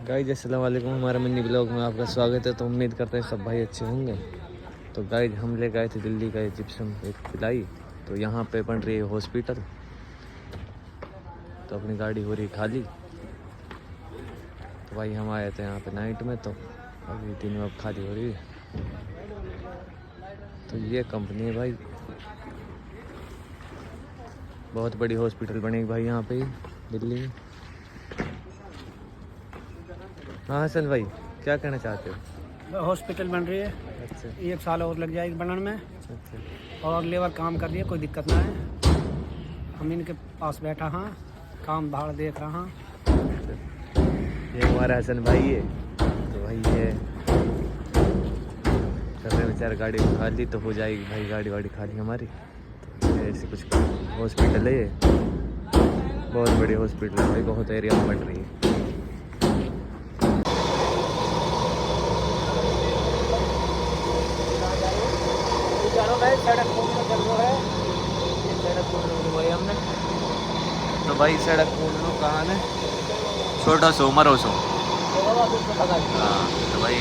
Guys अस्सलाम वालेकुम, हमारे मिनी ब्लॉग में आपका स्वागत है। तो उम्मीद करते हैं सब भाई अच्छे होंगे। तो गाइस हम ले गए थे दिल्ली का जिप्सम एक पिलाई। तो यहाँ पे बन रही है हॉस्पिटल। तो अपनी गाड़ी हो रही खाली। तो भाई हम आए थे यहाँ पे नाइट में, तो अभी दिन में अब खाली हो रही है। तो ये कंपनी है भाई, बहुत बड़ी हॉस्पिटल बनेगी भाई यहाँ पे दिल्ली में। हाँ हसन भाई, क्या कहना चाहते हो? हॉस्पिटल बन रही है। अच्छा 1 साल और लग जाएगी बनने में, अच्छा। और लेबर काम कर रही है, कोई दिक्कत ना है। हम इनके पास बैठा हाँ, काम भाड़ देख रहा हाँ। ये हमारा हसन भाई है। तो भाई ये कर रहे बेचारे गाड़ी खाली, तो हो जाएगी भाई गाड़ी वाड़ी खाली हमारी। तो ये ऐसे कुछ हॉस्पिटल है ये, बहुत बड़ी हॉस्पिटल है भाई, बहुत एरिया में बन रही है। सड़क चल रहा है, सड़क खोल भाई हमने। तो भाई सड़क खोल लो कहाँ ने, छोटा सो मरो सो। हाँ तो भाई